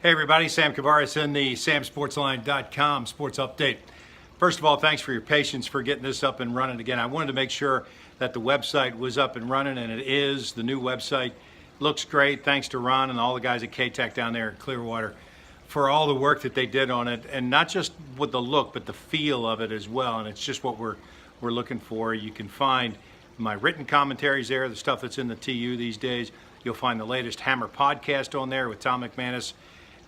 Hey everybody, Sam Kavaris in the samsportsline.com sports update. First of all, thanks for your patience for getting this up and running again. I wanted to make sure that the website was up and running, and it is. The new website looks great. Thanks to Ron and all the guys at K-Tech down there at Clearwater for all the work that they did on it, and not just with the look, but the feel of it as well. And it's just what we're looking for. You can find my written commentaries there, the stuff that's in the TU these days. You'll find the latest Hammer podcast on there with Tom McManus,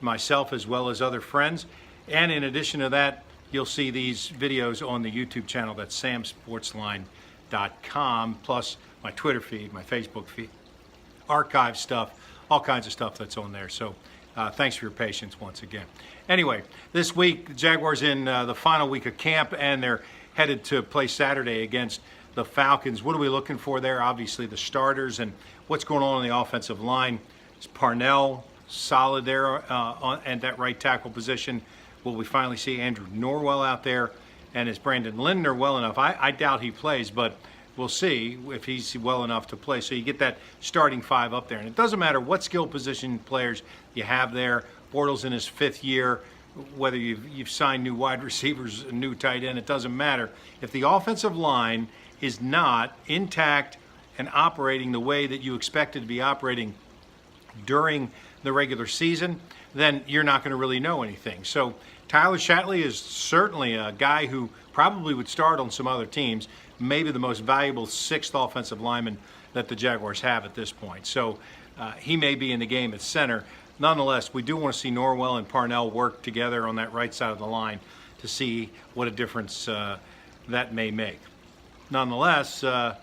myself, as well as other friends. And in addition to that, you'll see these videos on the YouTube channel. That's samsportsline.com, plus my Twitter feed, my Facebook feed, archive stuff, all kinds of stuff that's on there. So thanks for your patience once again. Anyway, this week, the Jaguars in the final week of camp, and they're headed to play Saturday against the Falcons. What are we looking for there? Obviously, the starters and what's going on the offensive line. Is Parnell solid there at that right tackle position? Will we finally see Andrew Norwell out there? And is Brandon Lindner well enough? I doubt he plays, but we'll see if he's well enough to play. So you get that starting five up there. And it doesn't matter what skill position players you have there. Bortles in his fifth year, whether you've signed new wide receivers, a new tight end, it doesn't matter. If the offensive line is not intact and operating the way that you expect it to be operating during the regular season, then you're not going to really know anything. So Tyler Shatley is certainly a guy who probably would start on some other teams, maybe the most valuable sixth offensive lineman that the Jaguars have at this point. So he may be in the game at center. Nonetheless, we do want to see Norwell and Parnell work together on that right side of the line to see what a difference that may make. Nonetheless, or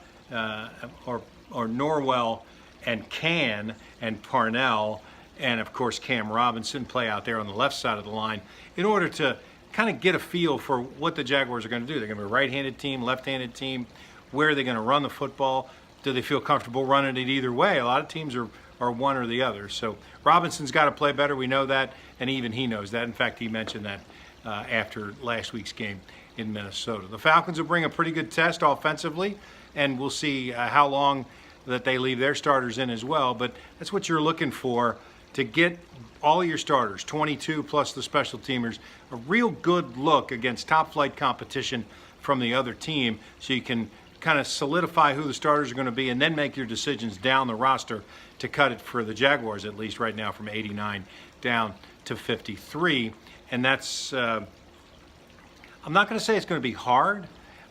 Norwell and Can and Parnell and, of course, Cam Robinson play out there on the left side of the line in order to kind of get a feel for what the Jaguars are going to do. They're going to be a right-handed team, left-handed team. Where are they going to run the football? Do they feel comfortable running it either way? A lot of teams are one or the other. So Robinson's got to play better. We know that, and even he knows that. In fact, he mentioned that after last week's game in Minnesota. The Falcons will bring a pretty good test offensively, and we'll see how long that they leave their starters in as well. But that's what you're looking for, to get all your starters, 22 plus the special teamers, a real good look against top flight competition from the other team, so you can kind of solidify who the starters are going to be and then make your decisions down the roster to cut it for the Jaguars, at least right now, from 89 down to 53. And that's, I'm not going to say it's going to be hard,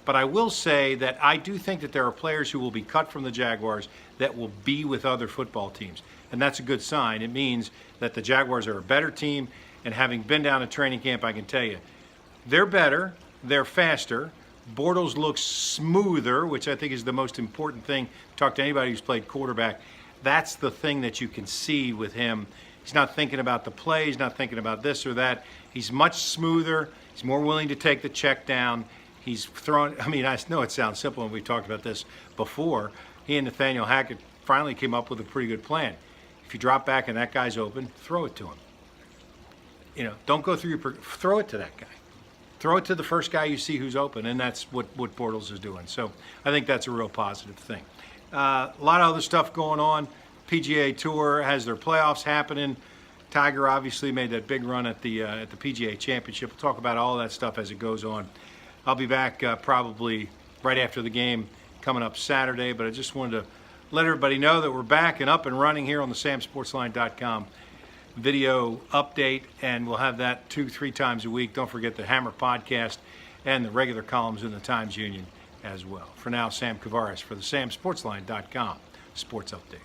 but I will say that I do think that there are players who will be cut from the Jaguars that will be with other football teams. And that's a good sign. It means that the Jaguars are a better team, and having been down to training camp, I can tell you, they're better, they're faster. Bortles looks smoother, which I think is the most important thing. Talk to anybody who's played quarterback. That's the thing that you can see with him. He's not thinking about the play. He's not thinking about this or that. He's much smoother. He's more willing to take the check down. He's throwing, I mean, I know it sounds simple, and we've talked about this before. He and Nathaniel Hackett finally came up with a pretty good plan. If you drop back and that guy's open, throw it to him. You know, don't go through throw it to that guy. Throw it to the first guy you see who's open, and that's what Bortles is doing. So I think that's a real positive thing. A lot of other stuff going on. PGA Tour has their playoffs happening. Tiger obviously made that big run at the PGA Championship. We'll talk about all that stuff as it goes on. I'll be back probably right after the game coming up Saturday, but I just wanted to let everybody know that we're back and up and running here on the samsportsline.com video update, and we'll have that 2-3 times a week. Don't forget the Hammer podcast and the regular columns in the Times Union as well. For now, Sam Kavaris for the samsportsline.com sports update.